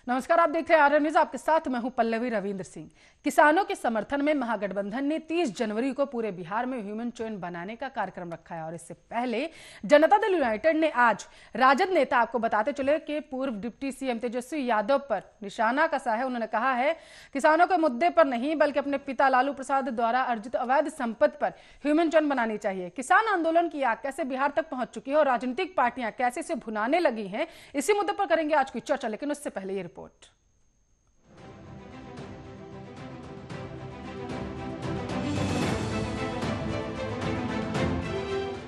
नमस्कार, आप देख रहे हैं आर्यन न्यूज। आपके साथ मैं हूं पल्लवी रविंद्र सिंह। किसानों के समर्थन में महागठबंधन ने 30 जनवरी को पूरे बिहार में ह्यूमन चेन बनाने का कार्यक्रम रखा है और इससे पहले जनता दल यूनाइटेड ने आज राजद नेता, आपको बताते चले कि पूर्व डिप्टी सीएम तेजस्वी यादव पर निशाना कसा है। उन्होंने कहा है किसानों के मुद्दे पर नहीं बल्कि अपने पिता लालू प्रसाद द्वारा अर्जित अवैध संपत्ति पर ह्यूमन चेन बनानी चाहिए। किसान आंदोलन की आग कैसे बिहार तक पहुंच चुकी है और राजनीतिक पार्टियां कैसे इसे भुनाने लगी हैं, इसी मुद्दे पर करेंगे आज की चर्चा। लेकिन उससे पहले ये रिपोर्ट।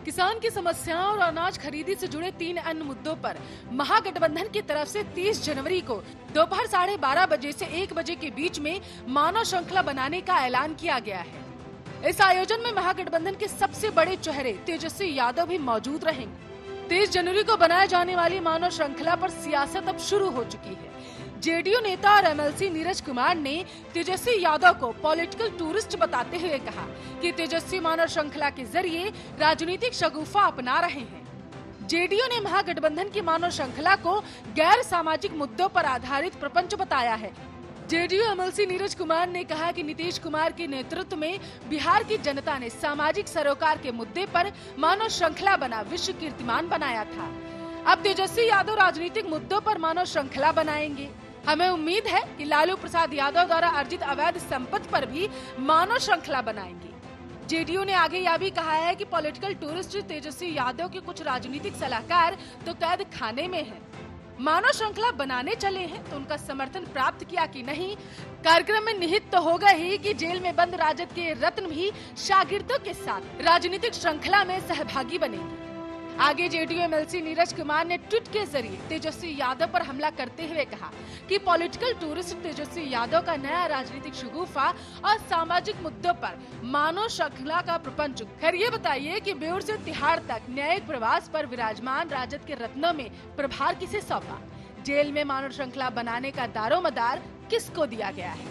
किसान की समस्याओं और अनाज खरीदी से जुड़े 3 अन्य मुद्दों पर महागठबंधन की तरफ से 30 जनवरी को दोपहर 12:30 बजे से 1 बजे के बीच में मानव श्रृंखला बनाने का ऐलान किया गया है। इस आयोजन में महागठबंधन के सबसे बड़े चेहरे तेजस्वी यादव भी मौजूद रहेंगे। 30 जनवरी को बनाए जाने वाली मानव श्रृंखला पर सियासत अब शुरू हो चुकी है। जेडीयू नेता और एमएलसी नीरज कुमार ने तेजस्वी यादव को पॉलिटिकल टूरिस्ट बताते हुए कहा कि तेजस्वी मानव श्रृंखला के जरिए राजनीतिक शगुफा अपना रहे हैं। जेडीयू ने महागठबंधन की मानव श्रृंखला को गैर सामाजिक मुद्दों पर आधारित प्रपंच बताया है। जेडीयू एमएलसी नीरज कुमार ने कहा कि नीतीश कुमार के नेतृत्व में बिहार की जनता ने सामाजिक सरोकार के मुद्दे पर मानव श्रृंखला बना विश्व कीर्तिमान बनाया था। अब तेजस्वी यादव राजनीतिक मुद्दों पर मानव श्रृंखला बनाएंगे। हमें उम्मीद है कि लालू प्रसाद यादव द्वारा अर्जित अवैध संपत्ति पर भी मानव श्रृंखला बनाएंगे। जेडीयू ने आगे यह भी कहा है कि पॉलिटिकल टूरिस्ट तेजस्वी यादव के कुछ राजनीतिक सलाहकार तो कैद खाने में हैं। मानव श्रृंखला बनाने चले हैं तो उनका समर्थन प्राप्त किया कि नहीं, कार्यक्रम में निहित तो होगा ही कि जेल में बंद राजद के रत्न भी शागिर्दों के साथ राजनीतिक श्रृंखला में सहभागी बनेंगे। आगे जेडीयू एमएलसी नीरज कुमार ने ट्वीट के जरिए तेजस्वी यादव पर हमला करते हुए कहा कि पॉलिटिकल टूरिस्ट तेजस्वी यादव का नया राजनीतिक शगुफा और सामाजिक मुद्दों पर मानव श्रृंखला का प्रपंच। खैर ये बताइए कि बेउर से तिहाड़ तक न्यायिक प्रवास पर विराजमान राजद के रत्नों में प्रभार किसे सौंपा? जेल में मानव श्रृंखला बनाने का दारोमदार किसको दिया गया है?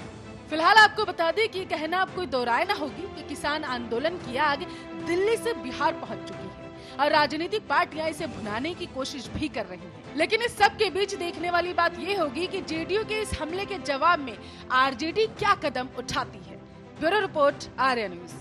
फिलहाल आपको बता दें कि कहना अब कोई दो राय न होगी कि किसान आंदोलन की आग दिल्ली से बिहार पहुंच चुकी है और राजनीतिक पार्टियां इसे भुनाने की कोशिश भी कर रही हैं। लेकिन इस सब के बीच देखने वाली बात ये होगी कि जेडीयू के इस हमले के जवाब में आरजेडी क्या कदम उठाती है। Bureau report, Aryan news.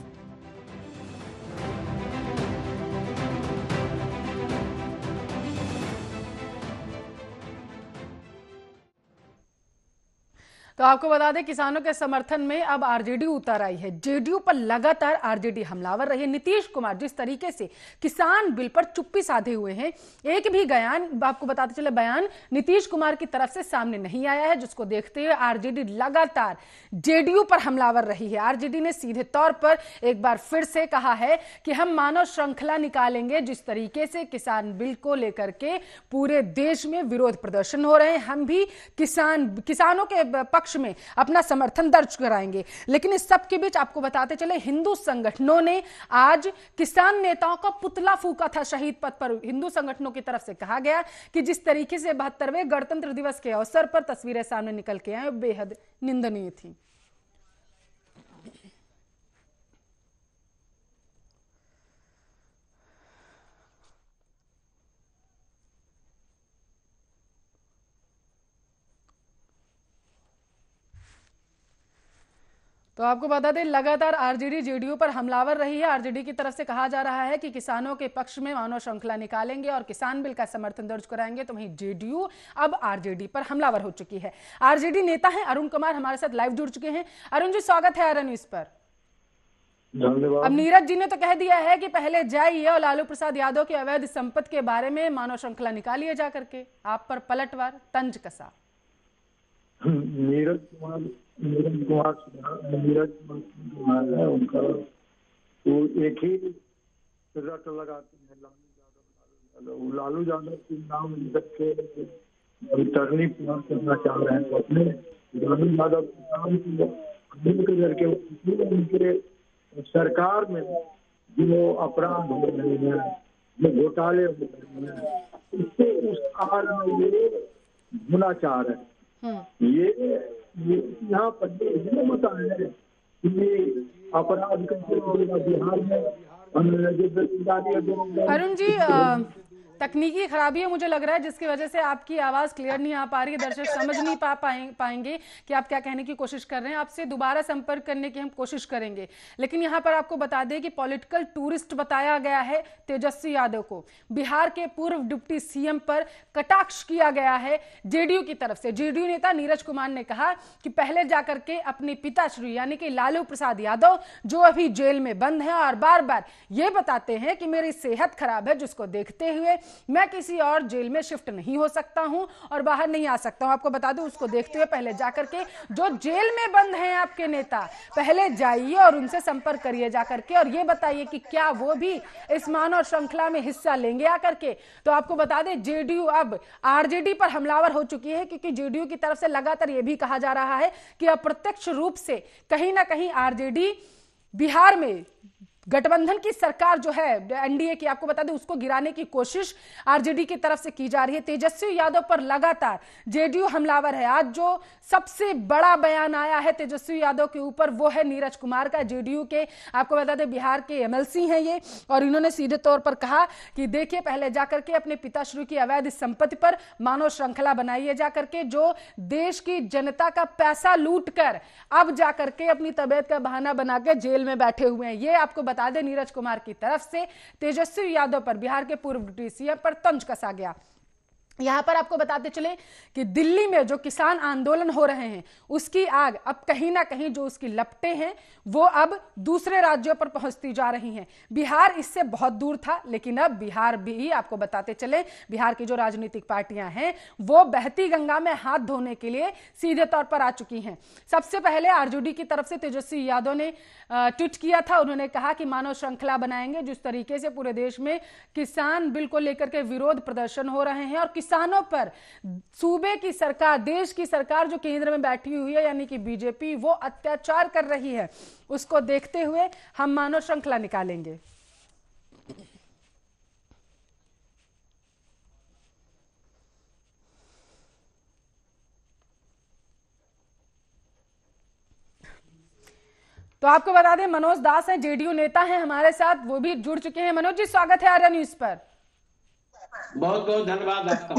तो आपको बता दें किसानों के समर्थन में अब आरजेडी उतर आई है। जेडीयू पर लगातार आरजेडी हमलावर रही। नीतीश कुमार जिस तरीके से किसान बिल पर चुप्पी साधे हुए हैं, एक भी आपको बताते चले बयान नीतीश कुमार की तरफ से सामने नहीं आया है, जिसको देखते हुए आरजेडी लगातार जेडीयू पर हमलावर रही है। आरजेडी ने सीधे तौर पर एक बार फिर से कहा है कि हम मानव श्रृंखला निकालेंगे। जिस तरीके से किसान बिल को लेकर के पूरे देश में विरोध प्रदर्शन हो रहे हैं, हम भी किसानों के पक्ष में अपना समर्थन दर्ज कराएंगे। लेकिन इस सब के बीच आपको बताते चले हिंदू संगठनों ने आज किसान नेताओं का पुतला फूका था शहीद पथ पर। हिंदू संगठनों की तरफ से कहा गया कि जिस तरीके से 72वें गणतंत्र दिवस के अवसर पर तस्वीरें सामने निकल के आए, बेहद निंदनीय थी। तो आपको बता दें लगातार आरजेडी जेडीयू पर हमलावर रही है। आरजेडी की तरफ से कहा जा रहा है कि किसानों के पक्ष में मानव श्रृंखला निकालेंगे और किसान बिल का समर्थन दर्ज कराएंगे। तो वहीं जेडीयू अब आरजेडी पर हमलावर हो चुकी है। आरजेडी नेता हैं अरुण कुमार, हमारे साथ लाइव जुड़ चुके हैं। अरुण जी, स्वागत है आर्यन न्यूज पर। अब नीरज जी ने तो कह दिया है कि पहले जाइए और लालू प्रसाद यादव की अवैध संपत्ति के बारे में मानव श्रृंखला निकालिए जा करके। आप पर पलटवार, तंज कसा। नीरज कुमार है उनका, वो एक ही रट लगाते हैं लालू यादव के नाम लेकर के टर्निंग करना चाह रहे हैं। तो अपने लालू यादव के नाम करके उनके सरकार में जो अपराध हो रहे हैं, जो घोटाले हो रहे हैं, उससे उस आड़ में ये होना चाह रहे हैं। ये यहाँ पर बताया है कि अपराध कैसे बिहार में अरुण जी, तकनीकी खराबी है मुझे लग रहा है, जिसकी वजह से आपकी आवाज क्लियर नहीं आ पा रही है, दर्शक समझ नहीं पाएंगे कि आप क्या कहने की कोशिश कर रहे हैं। आपसे दोबारा संपर्क करने की हम कोशिश करेंगे, लेकिन यहां पर आपको बता दें कि पॉलिटिकल टूरिस्ट बताया गया है तेजस्वी यादव को। बिहार के पूर्व डिप्टी सीएम पर कटाक्ष किया गया है जेडीयू की तरफ से। जेडीयू नेता नीरज कुमार ने कहा कि पहले जाकर के अपने पिताश्री यानी कि लालू प्रसाद यादव, जो अभी जेल में बंद है और बार बार ये बताते हैं कि मेरी सेहत खराब है, जिसको देखते हुए मैं किसी और जेल में शिफ्ट नहीं हो सकता हूं और बाहर नहीं आ सकता हूं। आपको बता दूं, उसको देखते हुए पहले जाकर के जो जेल में बंद हैं आपके नेता, पहले जाइए और उनसे संपर्क करिए जाकर के, और ये बताइए कि क्या वो भी इस मानव श्रृंखला में हिस्सा लेंगे आकर के। तो आपको बता दें, जेडीयू अब आरजेडी पर हमलावर हो चुकी है, क्योंकि जेडीयू की तरफ से लगातार यह भी कहा जा रहा है कि अप्रत्यक्ष रूप से कहीं ना कहीं आरजेडी बिहार में गठबंधन की सरकार जो है एनडीए की, आपको बता दें, उसको गिराने की कोशिश आरजेडी की तरफ से की जा रही है। तेजस्वी यादव पर लगातार जेडीयू हमलावर है। आज जो सबसे बड़ा बयान आया है तेजस्वी यादव के ऊपर, वो है नीरज कुमार का। जेडीयू के, आपको बता दें, बिहार के एमएलसी हैं ये, और इन्होंने सीधे तौर पर कहा कि देखिए, पहले जाकर के अपने पिताश्री की अवैध संपत्ति पर मानव श्रृंखला बनाइए जाकर के, जो देश की जनता का पैसा लूट कर अब जाकर के अपनी तबियत का बहाना बना के जेल में बैठे हुए हैं। ये आपको बता दें, नीरज कुमार की तरफ से तेजस्वी यादव पर, बिहार के पूर्व डिप्टी सीएम पर तंज कसा गया। यहां पर आपको बताते चले कि दिल्ली में जो किसान आंदोलन हो रहे हैं, उसकी आग अब कहीं ना कहीं जो उसकी लपटें हैं वो अब दूसरे राज्यों पर पहुंचती जा रही हैं। बिहार इससे बहुत दूर था, लेकिन अब बिहार भी, आपको बताते चले, बिहार की जो राजनीतिक पार्टियां हैं वो बहती गंगा में हाथ धोने के लिए सीधे तौर पर आ चुकी हैं। सबसे पहले आरजेडी की तरफ से तेजस्वी यादव ने ट्वीट किया था। उन्होंने कहा कि मानव श्रृंखला बनाएंगे। जिस तरीके से पूरे देश में किसान बिल को लेकर के विरोध प्रदर्शन हो रहे हैं और किसानों पर सूबे की सरकार, देश की सरकार जो केंद्र में बैठी हुई है यानी कि बीजेपी, वो अत्याचार कर रही है, उसको देखते हुए हम मानव श्रृंखला निकालेंगे। तो आपको बता दें, मनोज दास हैं, जेडीयू नेता हैं हमारे साथ, वो भी जुड़ चुके हैं। मनोज जी, स्वागत है आर्या न्यूज पर। बहुत बहुत धन्यवाद आपका।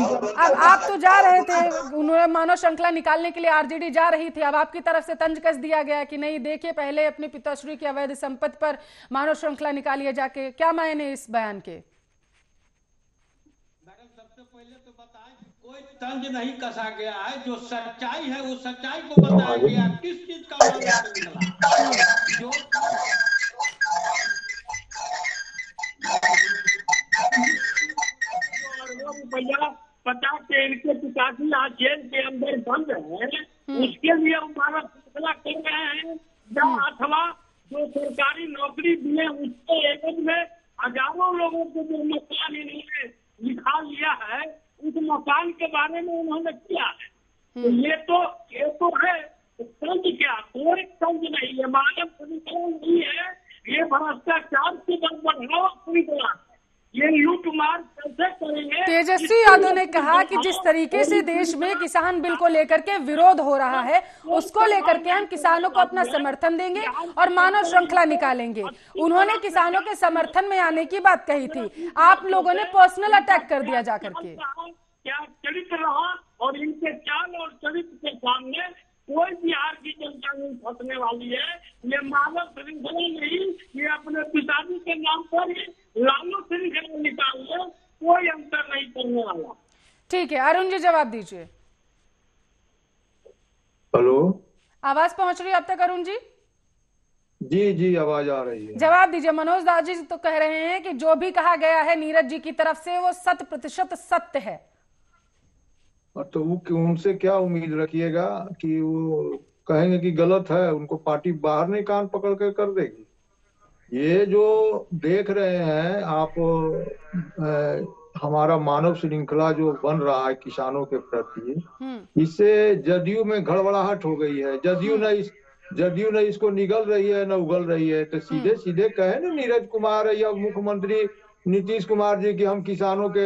अब आप तो जा रहे थे, उन्होंने मानव श्रृंखला निकालने के लिए आरजेडी जा रही थी, अब आपकी तरफ से तंज कस दिया गया कि नहीं, देखिए पहले अपने पिताश्री की अवैध संपत्ति पर मानव श्रृंखला निकालिए जाके। क्या मायने इस बयान के? मैडम, सबसे पहले तो बताएं कि कोई तंज नहीं कसा गया है। जो सच्चाई है वो सच्चाई को बताया गया। किस चीज का मानव श्रृंखला? जो रुपया 50 के इनके पिताजी आज जेल के अंदर बंद है, उसके लिए हम मानव श्रृंखला कर रहे हैं। अथवा जो सरकारी नौकरी दिए उसके एवज में हजारों लोगों को जो मकान इन्होंने लिखा लिया है, उस मकान के बारे में उन्होंने किया है। तो ये तो है तंज। क्या कोई तंज नहीं है, मानव श्रृंखला नहीं है, ये भ्रष्टाचार से बढ़ावा श्रृंखला। ये लूटमार कैसे करेंगे? तेजस्वी यादव ने कहा कि जिस तरीके से देश में किसान बिल को लेकर के विरोध हो रहा है, उसको लेकर के हम किसानों को अपना समर्थन देंगे और मानव श्रृंखला निकालेंगे। उन्होंने किसानों के समर्थन में आने की बात कही थी, आप लोगों ने पर्सनल अटैक कर दिया जाकर के। क्या चरित्र रहा, और इनके चाल और चरित्र के सामने कोई बिहार की जनता नहीं फंसने वाली है। ये मानव श्रृंखला नहीं, ये अपने पिताजी के नाम पर ही लालू श्रृंखला निकाल ले, कोई अंतर नहीं करने वाला। ठीक है, अरुण जी जवाब दीजिए। हेलो, आवाज पहुंच रही है अब तक अरुण जी? जी आवाज आ रही है। जवाब दीजिए। मनोज दास जी तो कह रहे हैं कि जो भी कहा गया है नीरज जी की तरफ से वो 100% सत्य है। तो उनसे क्या उम्मीद रखिएगा कि वो कहेंगे कि गलत है, उनको पार्टी बाहर नहीं कान पकड़ के कर देगी। ये जो देख रहे हैं आप, हमारा मानव श्रृंखला जो बन रहा है किसानों के प्रति, इससे जदयू में गड़बड़ाहट हो गई है। जदयू ने इसको निगल रही है, न उगल रही है। तो सीधे सीधे कहे ना नीरज कुमार या मुख्यमंत्री नीतीश कुमार जी कि हम किसानों के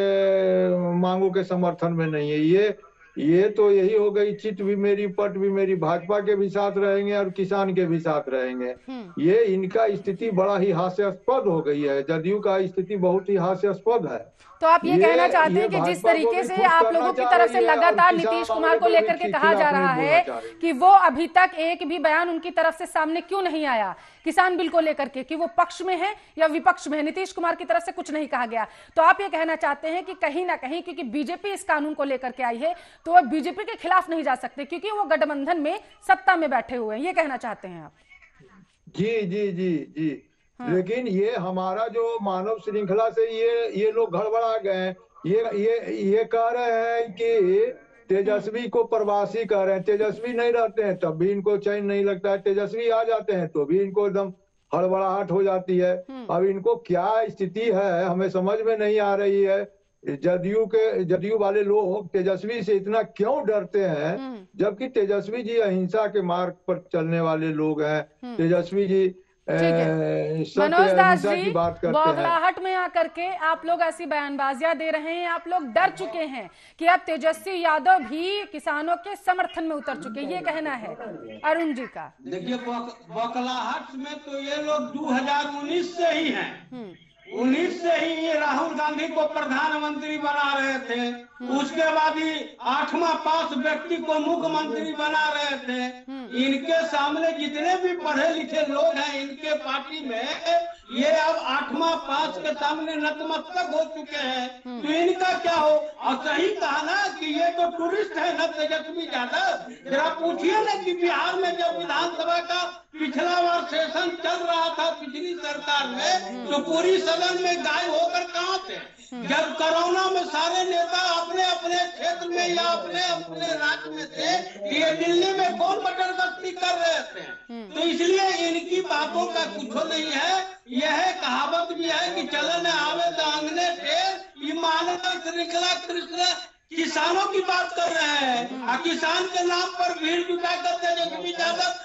मांगों के समर्थन में नहीं है। ये तो यही हो गई, चित भी मेरी पट भी मेरी, भाजपा के भी साथ रहेंगे और किसान के भी साथ रहेंगे। ये इनका स्थिति बड़ा ही हास्यास्पद हो गई है, जदयू का स्थिति बहुत ही हास्यास्पद है। तो आप ये कहना चाहते हैं कि जिस तरीके से आप लोगों की तरफ से लगातार नीतीश कुमार को लेकर के कहा जा रहा है कि वो अभी तक एक भी बयान उनकी तरफ से सामने क्यों नहीं आया किसान बिल को लेकर के, कि वो पक्ष में है या विपक्ष में है, नीतीश कुमार की तरफ से कुछ नहीं कहा गया, तो आप ये कहना चाहते हैं कि कहीं ना कहीं क्योंकि बीजेपी इस कानून को लेकर के आई है तो वह बीजेपी के खिलाफ नहीं जा सकते क्योंकि वो गठबंधन में सत्ता में बैठे हुए हैं, ये कहना चाहते हैं आप? जी जी जी जी। लेकिन ये हमारा जो मानव श्रृंखला से ये लोग गड़बड़ा गए। ये कह रहे हैं कि तेजस्वी को प्रवासी कह रहे हैं, तेजस्वी नहीं रहते हैं तब भी इनको चैन नहीं लगता है, तेजस्वी आ जाते हैं तो भी इनको एकदम हड़बड़ाहट हो जाती है। अब इनको क्या स्थिति है हमें समझ में नहीं आ रही है। जदयू वाले लोग तेजस्वी से इतना क्यों डरते हैं, जबकि तेजस्वी जी अहिंसा के मार्ग पर चलने वाले लोग हैं। तेजस्वी जी मनोज दास जी, बौखलाहट में आकर के आप लोग ऐसी बयानबाजियां दे रहे हैं, आप लोग डर चुके हैं कि अब तेजस्वी यादव भी किसानों के समर्थन में उतर चुके, ये कहना है अरुण जी का। देखिए, बौखलाहट में तो ये लोग 2019 से ही हैं। 19 से ही ये राहुल गांधी को प्रधानमंत्री बना रहे थे, उसके बाद ही 8वां पास व्यक्ति को मुख्यमंत्री बना रहे थे। इनके सामने जितने भी पढ़े लिखे लोग हैं इनके पार्टी में, ये अब 8वां पास के सामने नतमस्तक हो चुके हैं। तो इनका क्या हो? और सही कहा ना कि ये तो टूरिस्ट है न तेजस्वी यादव। जरा पूछिए ना कि बिहार में जब विधानसभा का पिछला बार सेशन चल रहा था पिछली सरकार में, तो पूरी सदन में गायब होकर कहाँ थे? जब कोरोना में सारे नेता अपने अपने क्षेत्र में या अपने अपने राज्य में थे, ये दिल्ली में कौन मटर गश्ती कर रहे थे। तो इसलिए इनकी बातों का कुछ नहीं है। यह कहावत भी है कि चलन आवे तो आंगने ढेर। ये मानव श्रृंखला कृष्ण किसानों की बात कर रहे हैं और किसान के नाम पर भीड़ जुटा कर तेजस्वी यादव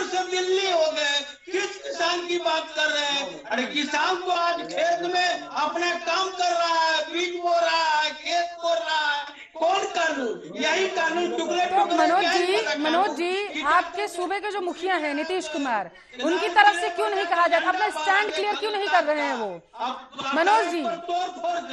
से दिल्ली हो गए। किस किसान की बात कर रहे हैं? अरे किसान तो आज खेत में अपना काम कर रहा है, बीज बो रहा है, खेत बो रहा है। कौन कानून? यही कानून टुकड़े टुकड़े। मनोज जी, आपके सूबे के जो मुखिया हैं नीतीश कुमार, उनकी तरफ से क्यों नहीं कहा जाता? अपना स्टैंड क्लियर क्यों नहीं कर रहे हैं वो? मनोज जी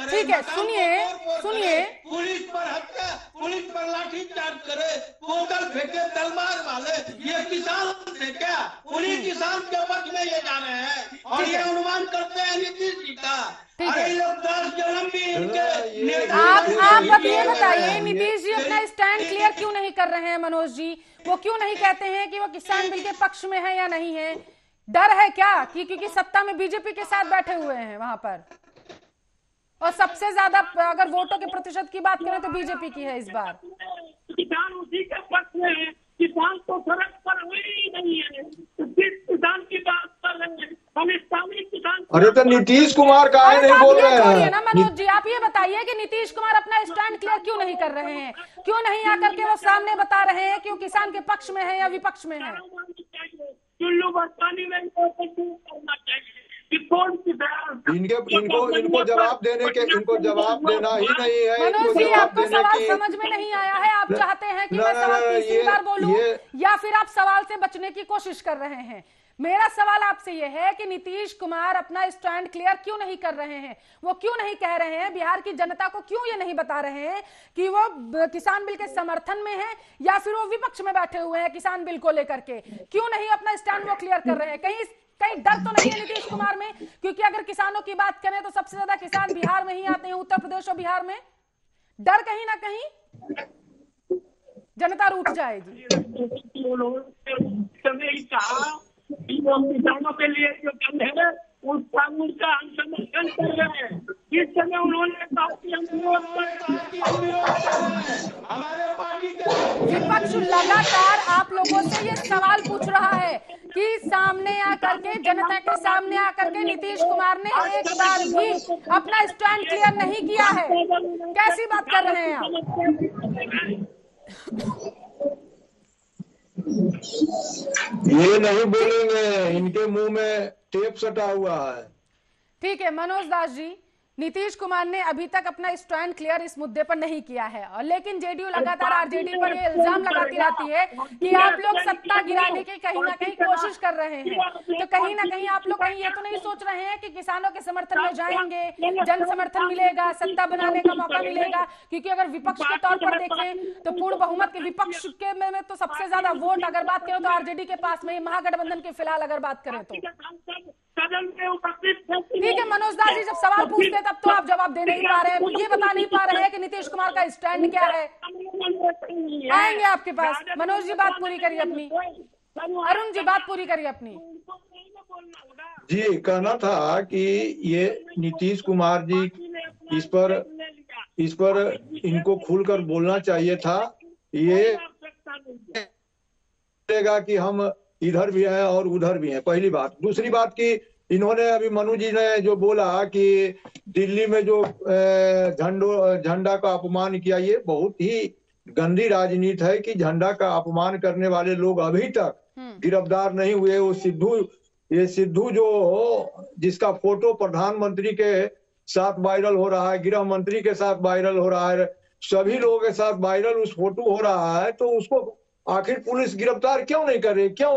ठीक है, सुनिए। पुलिस पर हत्या, पुलिस पर लाठीचार्ज करे, बोतल फेंके तलवार वाले, ये किसान थे क्या? उन्हीं किसान के पक्ष में ये जा रहे हैं और ये अनुमान करते हैं नीतीश जी का। अरे लोग 10 जन्म भी इनके। आप अब ये बताइए, नीतीश जी अपना स्टैंड क्लियर क्यों नहीं कर रहे हैं? मनोज जी, वो क्यों नहीं कहते हैं कि वो किसान बिल के पक्ष में है या नहीं है? डर है क्या कि क्योंकि सत्ता में बीजेपी के साथ बैठे हुए हैं वहां पर, और सबसे ज्यादा अगर वोटों के प्रतिशत की बात करें तो बीजेपी की है इस बार। किसान उसी के पक्ष में है, किसान तो सड़क पर हुए ही नहीं है। किस किसान की बात कर रहे हैं? हम स्थानीय किसान। अरे तो नीतीश कुमार का है नहीं बोल रहे हैं ना मनोज जी, आप ये बताइए कि नीतीश कुमार अपना स्टैंड क्लियर क्यों नहीं कर रहे हैं? क्यों नहीं आकर के वो सामने बता रहे हैं कि वो किसान के पक्ष में है या विपक्ष में है? चुल्लू बस्तानी में करना चाहिए। इनको जवाब देना ही नहीं है। मनोज जी, आपको सवाल समझ में नहीं आया है? आप चाहते हैं कि मैं सवाल तीसरी बार बोलूं या फिर आप सवाल से बचने की कोशिश कर रहे हैं? मेरा सवाल आपसे यह है कि नीतीश कुमार अपना स्टैंड क्लियर क्यों नहीं कर रहे हैं? वो क्यों नहीं कह रहे हैं, बिहार की जनता को क्यों ये नहीं बता रहे हैं कि वो किसान बिल के समर्थन में है या फिर वो विपक्ष में बैठे हुए हैं किसान बिल को लेकर के? क्यों नहीं अपना स्टैंड वो क्लियर कर रहे हैं? कहीं डर तो नहीं है नीतीश कुमार में? क्योंकि अगर किसानों की बात करें तो सबसे ज्यादा किसान बिहार में ही आते हैं, उत्तर प्रदेश और बिहार में। डर कहीं ना कहीं जनता रूठ जाएगी। किसानों के लिए जो काम है उस कानून का हम समर्थन कर रहे हैं। इस समय उन्होंने विपक्ष लगातार आप लोगों से ये सवाल पूछ रहा है कि सामने आकर के, जनता के सामने आकर के नीतीश कुमार ने एक बार भी अपना स्टैंड क्लियर नहीं किया है। कैसी बात कर रहे हैं आप? ये नहीं बोलेंगे, इनके मुंह में टेप सटा हुआ है। ठीक है मनोज दास जी, नीतीश कुमार ने अभी तक अपना स्टैंड क्लियर इस मुद्दे पर नहीं किया है, और लेकिन जेडीयू लगातार आरजेडी पर ये इल्जाम लगाती रहती है कि आप लोग सत्ता गिराने की कहीं ना कहीं कोशिश कर रहे हैं। तो कहीं ना कहीं आप लोग कहीं ये तो नहीं सोच रहे हैं कि किसानों के समर्थन में जाएंगे, जन समर्थन मिलेगा, सत्ता बनाने का मौका मिलेगा? क्योंकि अगर विपक्ष के तौर पर देखें तो पूर्ण बहुमत के विपक्ष के में तो सबसे ज्यादा वोट अगर बात करें तो आरजेडी के पास में, महागठबंधन के फिलहाल अगर बात करें तो। ठीक है मनोज दास जी, जब सवाल पूछते हैं तब तो आप जवाब दे नहीं पा रहे हैं, ये बता नहीं पा रहे हैं कि नीतीश कुमार का स्टैंड क्या है। आएंगे आपके पास। मनोज जी बात पूरी करिए अपनी, अरुण जी बात पूरी करिए अपनी। जी, कहना था कि ये नीतीश कुमार जी इस पर इनको खुलकर बोलना चाहिए था। ये कि हम इधर भी हैं और उधर भी हैं, पहली बात। दूसरी बात कि इन्होंने अभी मनु जी ने जो बोला कि दिल्ली में जो झंडा का अपमान किया, ये बहुत ही गंदी राजनीति है कि झंडा का अपमान करने वाले लोग अभी तक गिरफ्तार नहीं हुए। वो सिद्धू जो जिसका फोटो प्रधानमंत्री के साथ वायरल हो रहा है, गृह मंत्री के साथ वायरल हो रहा है, सभी लोगों के साथ वायरल उस फोटो हो रहा है, तो उसको आखिर पुलिस गिरफ्तार क्यों नहीं कर रही? क्यों?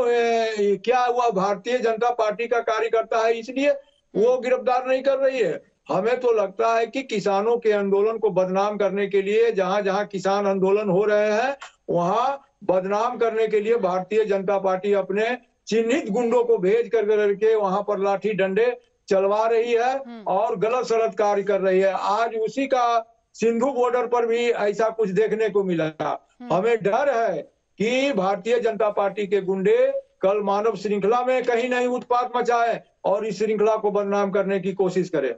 क्या हुआ? भारतीय जनता पार्टी का कार्यकर्ता है इसलिए वो गिरफ्तार नहीं कर रही है? हमें तो लगता है कि किसानों के आंदोलन को बदनाम करने के लिए, जहां जहां किसान आंदोलन हो रहे हैं वहां बदनाम करने के लिए भारतीय जनता पार्टी अपने चिन्हित गुंडों को भेज करके वहां पर लाठी डंडे चलवा रही है और गलत सलत कार्य कर रही है। आज उसी का सिंधु बॉर्डर पर भी ऐसा कुछ देखने को मिला। हमें डर है कि भारतीय जनता पार्टी के गुंडे कल मानव श्रृंखला में कहीं नहीं उत्पात मचाए और इस श्रृंखला को बदनाम करने की कोशिश करें।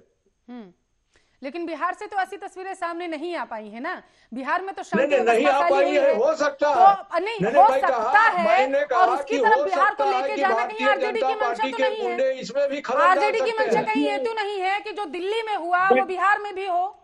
लेकिन बिहार से तो ऐसी तस्वीरें सामने नहीं आ पाई है ना। बिहार में तो शांति नहीं आ पाई है। हो सकता है, नहीं हो सकता है, और उसकी तरफ बिहार को लेके जाना कहीं आरजेडी की मंशा तो नहीं है। इसमें भी आरजेडी की मंशा कहीं हेतु नहीं है कि जो दिल्ली में हुआ वो बिहार में भी हो।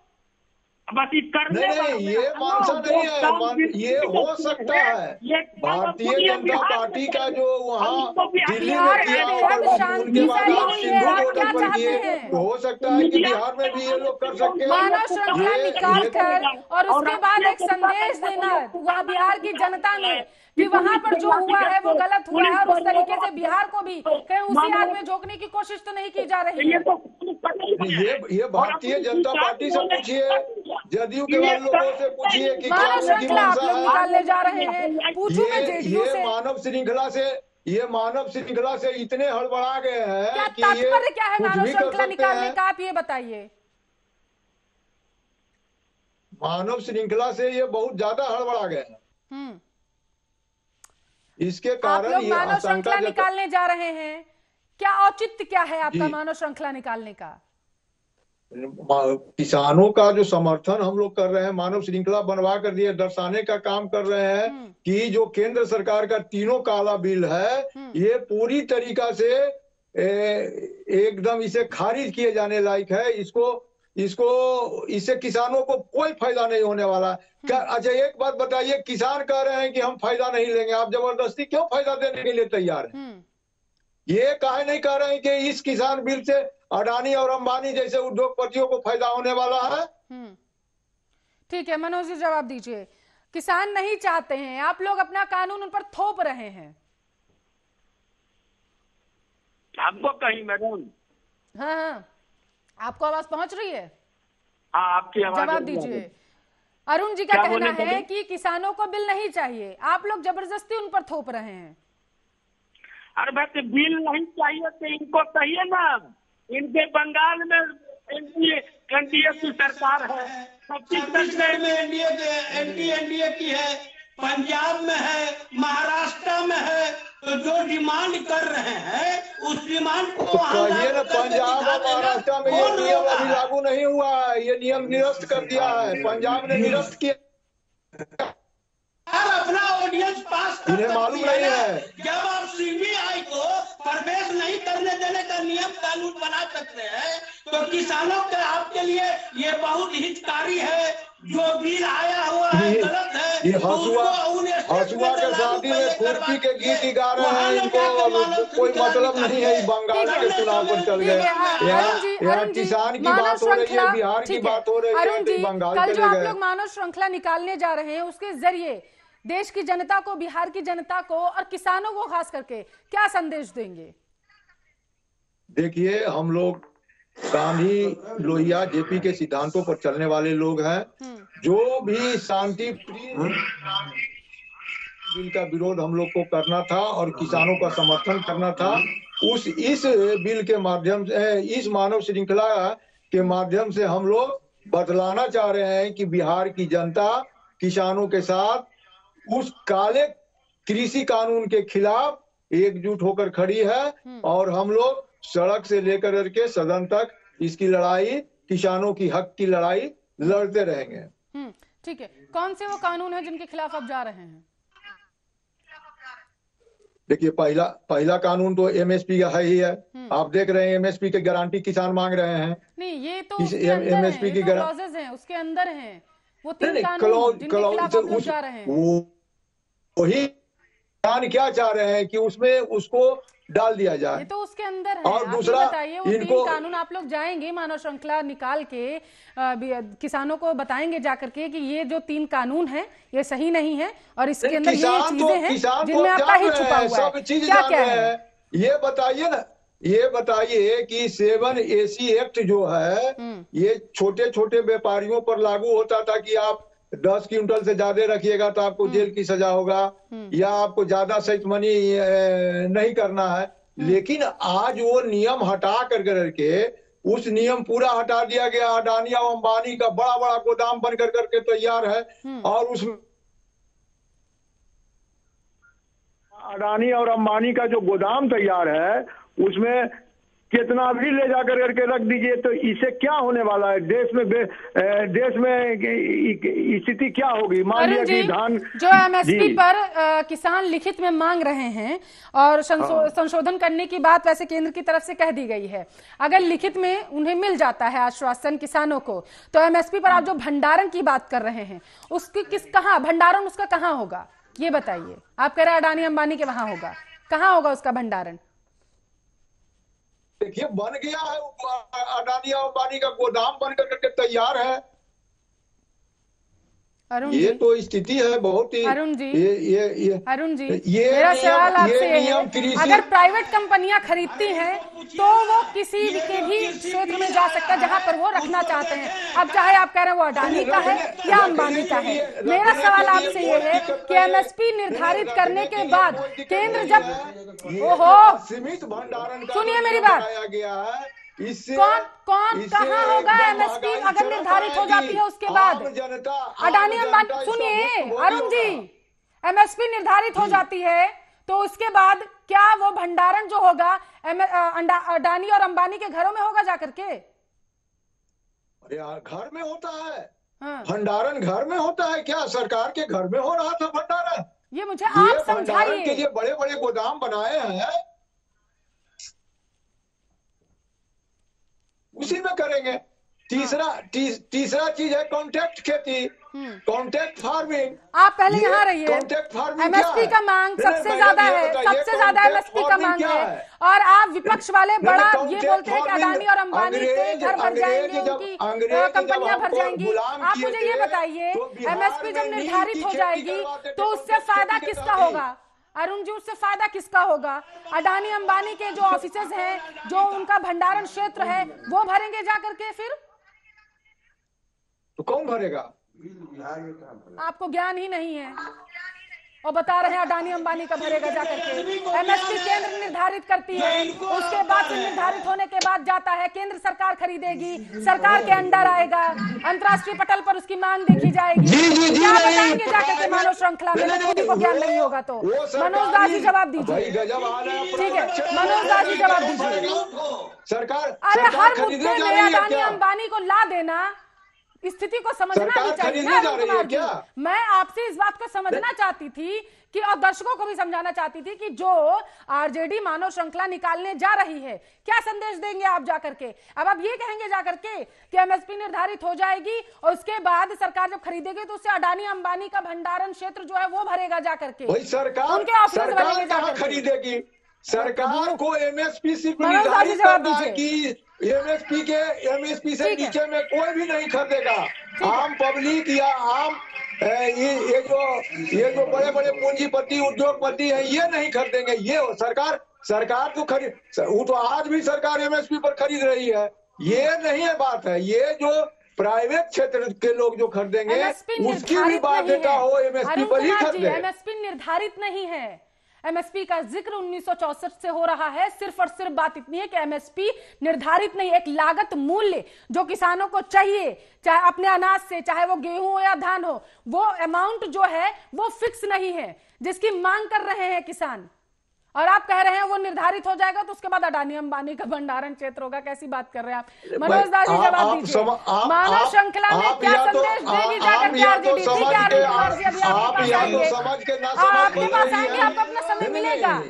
नहीं, ये मानसा नहीं है, ये हो सकता है। भारतीय जनता पार्टी का जो वहाँ दिल्ली में किया उनके बाद सिंधु बॉर्डर पर किए, तो हो सकता है कि बिहार में भी ये लोग कर सकते हैं। मानव श्रृंखला निकाल कर और उसके बाद एक संदेश देना वहाँ बिहार की जनता में कि वहाँ पर जो हुआ है वो गलत हुआ है, और उस तरीके से बिहार को भी कहीं उसी आग में झोंकने की कोशिश तो नहीं की जा रही है। ये भारतीय जनता पार्टी से पूछिए, जदयू के लोगों से पूछिए कि मानव श्रृंखला आप लोग निकालने जा रहे हैं। पूछूं मैं जेडीयू से, ये मानव श्रृंखला से इतने हड़बड़ा गए हैं कि तात्पर्य क्या है मानव श्रृंखला निकालने का, आप ये बताइए। मानव श्रृंखला से ये बहुत ज्यादा हड़बड़ा गए हैं। इसके कारण आप लोग मानव श्रृंखला निकालने जा रहे हैं, क्या औचित्य क्या है आपका मानव श्रृंखला निकालने का? किसानों का जो समर्थन हम लोग कर रहे हैं, मानव श्रृंखला बनवा कर दिए, दर्शाने का काम कर रहे हैं कि जो केंद्र सरकार का तीनों काला बिल है ये पूरी तरीका से एकदम इसे खारिज किए जाने लायक है। इससे किसानों को कोई फायदा नहीं होने वाला। अच्छा एक बात बताइए, किसान कह रहे हैं कि हम फायदा नहीं लेंगे, आप जबरदस्ती क्यों फायदा देने के लिए तैयार हैं? ये काहे नहीं कह रहे हैं कि इस किसान बिल से अडानी और अंबानी जैसे उद्योगपतियों को फायदा होने वाला है? ठीक है मनोज जी जवाब दीजिए। किसान नहीं चाहते हैं, आप लोग अपना कानून उन पर थोप रहे हैं। आपको कहीं मैडम? हाँ, आपको आवाज पहुंच रही है? हाँ, आपकी आवाज। जवाब दीजिए। अरुण जी का कहना है कि किसानों को बिल नहीं चाहिए, आप लोग जबरदस्ती उन पर थोप रहे हैं। अरे भाई बिल नहीं चाहिए तो इनको चाहिए ना। इनके बंगाल में एनडीए की सरकार है, छत्तीसगढ़ में एनडीए की है, पंजाब में है, महाराष्ट्र में है। तो जो डिमांड कर रहे हैं उस डिमांड को कहिए ना, पंजाब और महाराष्ट्र में ये नियम अभी लागू नहीं हुआ है, ये नियम निरस्त कर दिया है, पंजाब ने निरस्त किया। अपना ऑडियंस पास इन्हें मालूम नहीं है। जब आप सीबीआई को प्रवेश नहीं करने देने का नियम कानून बना सकते हैं तो किसानों के आपके लिए ये बहुत हितकारी है। जो बिल आया हुआ है गलत है, ये हसुआ हसुआ के शादी में खुरपी के गीत गा रहे हैं, इनको कोई मतलब नहीं है। बंगाल के चुनाव पर चल गए। यहाँ किसान की बात हो रही है, बिहार की बात हो रही है, बंगाल कल चले जो आप गए। लोग मानव श्रृंखला निकालने जा रहे हैं उसके जरिए देश की जनता को, बिहार की जनता को और किसानों को खास करके क्या संदेश देंगे? देखिए, हम लोग गांधी, लोहिया, जेपी के सिद्धांतों पर चलने वाले लोग हैं। जो भी शांति प्रिय बिल का विरोध हम लोग को करना था और किसानों का समर्थन करना था, इस बिल के माध्यम से, इस मानव श्रृंखला के माध्यम से हम लोग बतलाना चाह रहे हैं कि बिहार की जनता किसानों के साथ उस काले कृषि कानून के खिलाफ एकजुट होकर खड़ी है और हम लोग सड़क से लेकर के सदन तक इसकी लड़ाई, किसानों की हक की लड़ाई लड़ते रहेंगे। ठीक है, कौन से वो कानून है जिनके खिलाफ आप जा रहे हैं? देखिए, पहला कानून तो एमएसपी का है ही है। आप देख रहे हैं एमएसपी की गारंटी किसान मांग रहे हैं। नहीं, ये तो एमएसपी की क्लॉजेस हैं, उसके अंदर हैं वो 3 कानून जिनके खिलाफ आप लोग जा रहे हैं। वही किसान क्या चाह रहे हैं कि उसमें उसको डाल दिया जाए, ये तो उसके अंदर है। और दूसरा बताइए, वो 3 कानून आप लोग जाएंगे मानव श्रृंखला निकाल के किसानों को बताएंगे जाकर के कि ये जो 3 कानून हैं ये सही नहीं है और इसके अंदर ये चीजें हैं जिनमें आपका ही छुपा हुआ है। क्या है ये बताइए ना, ये बताइए कि 7 AC एक्ट जो है ये छोटे छोटे व्यापारियों पर लागू होता था कि आप 10 क्विंटल से ज्यादा रखिएगा तो आपको जेल की सजा होगा या आपको ज्यादा सेटमनी नहीं करना है। लेकिन आज वो नियम हटा करके उस नियम पूरा हटा दिया गया। अडानी और अंबानी का बड़ा बड़ा गोदाम बन करके तैयार है और उसमें अडानी और अंबानी का जो गोदाम तैयार है उसमें कितना भी ले जाकर करके रख दीजिए तो इससे क्या होने वाला है? देश में स्थिति क्या होगी? मान लिया कि धान जो एमएसपी पर किसान लिखित में मांग रहे हैं और संशोधन करने की बात वैसे केंद्र की तरफ से कह दी गई है, अगर लिखित में उन्हें मिल जाता है आश्वासन किसानों को, तो एमएसपी पर आप जो भंडारण की बात कर रहे हैं उसकी कहाँ भंडारण उसका कहाँ होगा ये बताइए? आप कह रहे हैं अडानी अंबानी के वहां होगा, कहाँ होगा उसका भंडारण? देखिए, बन गया है, अडानी और अंबानी का गोदाम बन करके तैयार है। ये तो स्थिति है बहुत ही। अरुण जी, ये मेरा सवाल आपसे है, अगर प्राइवेट कंपनियां खरीदती हैं तो वो किसी के भी क्षेत्र में जा सकता है जहां पर वो रखना चाहते हैं। अब चाहे आप कह रहे हैं वो अडानी का है या अंबानी का है, मेरा सवाल आपसे ये है कि एमएसपी निर्धारित करने के बाद केंद्र जब सीमित भंडारण सुनिए मेरी बात, गया है, कौन कहाँ होगा एमएसपी अगर निर्धारित हो जाती है उसके बाद? अडानी अंबानी, सुनिए अरुण जी, एमएसपी निर्धारित हो जाती है तो उसके बाद क्या वो भंडारण जो होगा अडानी और अंबानी के घरों में होगा जाकर के? अरे यार, घर में होता है भंडारण, घर में होता है क्या? सरकार के घर में हो रहा था भंडारण। ये मुझे आप समझाइए। के लिए बड़े बड़े गोदाम बनाए हैं, उसी में करेंगे। तीसरा चीज है कॉन्ट्रैक्ट खेती, कॉन्ट्रैक्ट फार्मिंग। आप पहले यहाँ रहिए। एमएसपी का मांग सबसे ज्यादा है, सबसे ज्यादा एमएसपी का मांग है और आप विपक्ष वाले बड़ा ये बोलते हैं कि अडानी और अंबानी के घर भर जाएंगे, उनकी कंपनियां भर जाएंगी। आप मुझे ये बताइए, एमएसपी जब निर्धारित हो जाएगी तो उससे फायदा किसका होगा? अरुण जी, उससे फायदा किसका होगा? अडानी अंबानी के जो ऑफिसेज हैं, जो उनका भंडारण क्षेत्र है, वो भरेंगे जाकर के? फिर तो कौन भरेगा? आपको ज्ञान ही नहीं है और बता रहे हैं अडानी अंबानी का भरेगा जाकर के। एमएसपी केंद्र निर्धारित करती है, उसके बाद से निर्धारित होने के बाद जाता है, केंद्र सरकार खरीदेगी, सरकार के अंडर आएगा, अंतर्राष्ट्रीय पटल पर उसकी मांग देखी जाएगी। क्या बताएंगे जाकर के मानव श्रृंखला में? मोदी को ज्ञान नहीं होगा तो मनोज दास जी जवाब दीजिए। ठीक है, मनोज दास जी जवाब दीजिए। सरकार अरे हर मुद्दे में अडानी अंबानी को ला देना स्थिति को समझना भी चाहिए ना अरुण कुमार जी। मैं आपसे इस बात को समझना चाहती थी कि और दर्शकों को भी समझाना चाहती थी कि जो आरजेडी मानव श्रृंखला निकालने जा रही है, क्या संदेश देंगे आप जाकर के? अब आप ये कहेंगे जाकर के कि एमएसपी निर्धारित हो जाएगी और उसके बाद सरकार जब खरीदेगी तो उससे अडानी अंबानी का भंडारण क्षेत्र जो है वो भरेगा जाकर के, सरकार उनके ऑफिस बनेंगे जाकर खरीदेगी। सरकार को एमएसपी सिर्फ निर्धारित करना है कि एमएसपी से नीचे में कोई भी नहीं खरीदेगा। आम पब्लिक या आम ये जो बड़े बड़े पूंजीपति उद्योगपति हैं ये नहीं खरीदेंगे। ये सरकार तो वो तो आज भी सरकार एमएसपी पर खरीद रही है, ये नहीं है बात है। ये जो प्राइवेट क्षेत्र के लोग जो खरीदेंगे उसकी भी बाध्यता हो एमएसपी पर ही खरीदे। एमएसपी निर्धारित नहीं है। एमएसपी का जिक्र 1964 से हो रहा है। सिर्फ और सिर्फ बात इतनी है कि एमएसपी निर्धारित नहीं, एक लागत मूल्य जो किसानों को चाहिए, चाहे अपने अनाज से, चाहे वो गेहूं हो या धान हो, वो अमाउंट जो है वो फिक्स नहीं है जिसकी मांग कर रहे हैं किसान। और आप कह रहे हैं वो निर्धारित हो जाएगा तो उसके बाद अडानी अंबानी का भंडारण क्षेत्र होगा। कैसी बात कर रहे हैं आप? मनोज दास जी जवाब दीजिए। मानव श्रृंखला में क्या संदेश देगी जाकर के आरजेडी? ठीक है अरुण कुमार जी, अभी आपके पास आएंगे, आपको अपना समय मिलेगा।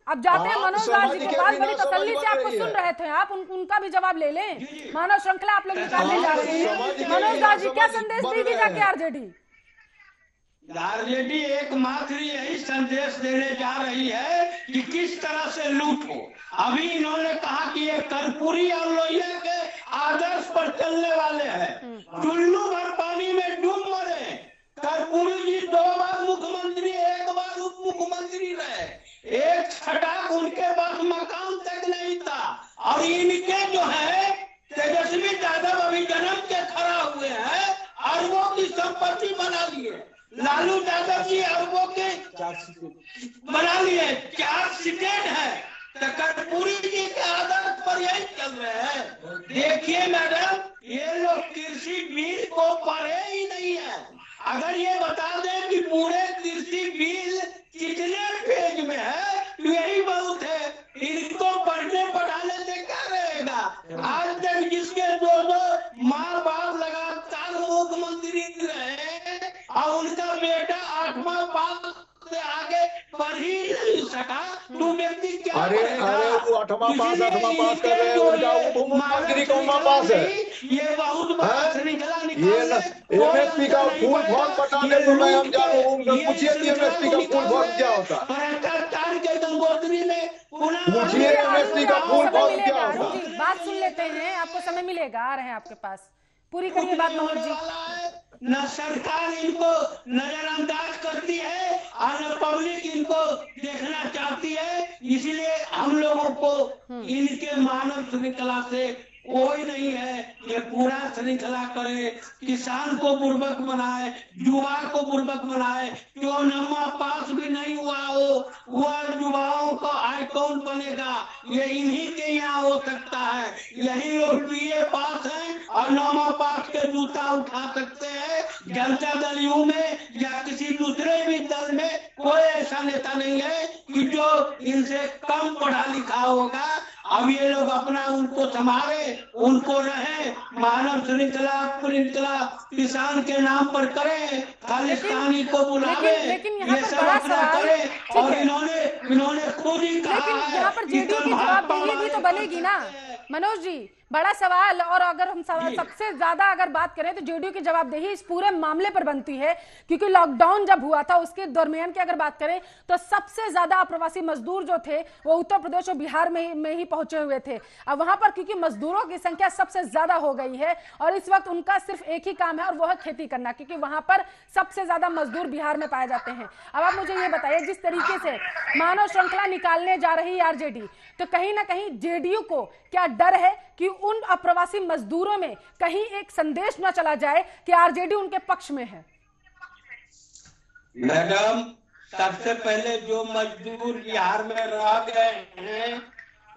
अब जाते हैं मनोज दास जी के पास, बड़ी तसल्ली से आपको सुन रहे थे, आप उनका भी जवाब ले लें। मानव श्रृंखला आप लोग निकालने जा रहे हैं, मनोज दास जी क्या संदेश देगी जाके आरजेडी? आरजेडी एकमात्र यही संदेश देने जा रही है कि किस तरह से लूट हो। अभी इन्होंने कहा कि ये कर्पूरी और लोहिया के आदर्श पर चलने वाले हैं। टुल्लू भर पानी में डूब मरे। कर्पूरी जी 2 बार मुख्यमंत्री, 1 बार उप मुख्यमंत्री रहे। एक छटाक उनके पास मकान तक नहीं था। और इनके जो है तेजस्वी यादव अभी जन्म के खड़ा हुए हैं, अरबों की संपत्ति बना लिए। लालू यादव जी अरबों के बना लिए, 4 सीटें हैं। कर्पूरी जी के आदर्श पर यही चल रहे हैं। देखिए मैडम, ये लोग कृषि बिल को पढ़े ही नहीं है। अगर ये बता दें कि पूरे कृषि बिल कितने पेज में है तो यही बहुत है। इनको पढ़ने पढ़ाने से क्या रहेगा? आज तक जिसके 2 माँ बाप लगातार मुख्यमंत्री रहे और उनका बेटा 8वां पास से आगे पढ़ ही नहीं सका, तो व्यक्ति क्या करेगा? वो 8वां पास कर रहे हैं, उनका उप मुख्यमंत्री कौन पास है? ये बहुत बड़ा श्रृंखला निकाल एमएसपी का फुल फॉर्म बताने तो मैं हम जानू, पूछिए कि एमएसपी का फुल फॉर्म क्या होता है? पूछिए एमएसपी का फुल फॉर्म क्या होता है? बात सुन लेते हैं, आपको समय मिलेगा, आ रहे हैं आपके पास, पूरी करिए बात मनोज जी। न सरकार इनको नजरअंदाज करती है और न पब्लिक इनको देखना चाहती है। इसलिए हम लोगों को इनके मानव श्रृंखला से कोई नहीं है। ये पूरा श्रृंखला करे, किसान को बुर्बक बनाए, युवा को बुर्बक बनाए। जो नमा पास भी नहीं हुआ हो वह युवाओं का आइकॉन बनेगा, ये इन्हीं के यहाँ हो सकता है। यही लोग बीए पास हैं और नमा पास के जूता उठा सकते हैं। जनता दल यू में या किसी दूसरे भी दल में कोई ऐसा नेता नहीं है कि जो इनसे कम पढ़ा लिखा होगा। अब ये लोग अपना उनको संभाले, उनको रहे, मानव श्रृंखला किसान के नाम पर करें, खालिस्तानी को बुलावे, ये सब अपना करें। और इन्होंने खुद ही कहा है, यहाँ पर जेडीयू की जवाबदेही भी तो बनेगी ना मनोज जी, बड़ा सवाल। और अगर हम सबसे ज्यादा अगर बात करें तो जेडीयू की जवाबदेही इस पूरे मामले पर बनती है, क्योंकि लॉकडाउन जब हुआ था उसके दरमियान की अगर बात करें तो सबसे ज्यादा अप्रवासी मजदूर जो थे वो उत्तर प्रदेश और बिहार में ही पहुंचे हुए थे। अब वहां पर क्योंकि मजदूरों की संख्या सबसे ज्यादा हो गई है और इस वक्त उनका सिर्फ एक ही काम है और वह खेती करना, क्योंकि वहां पर सबसे ज्यादा मजदूर बिहार में पाए जाते हैं। अब आप मुझे ये बताइए, जिस तरीके से मानव श्रृंखला निकालने जा रही है आरजेडी, तो कहीं ना कहीं जेडीयू को क्या डर है कि उन अप्रवासी मजदूरों में कहीं एक संदेश न चला जाए कि आरजेडी उनके पक्ष में है? मैडम, सबसे पहले जो मजदूर बिहार में रह गए हैं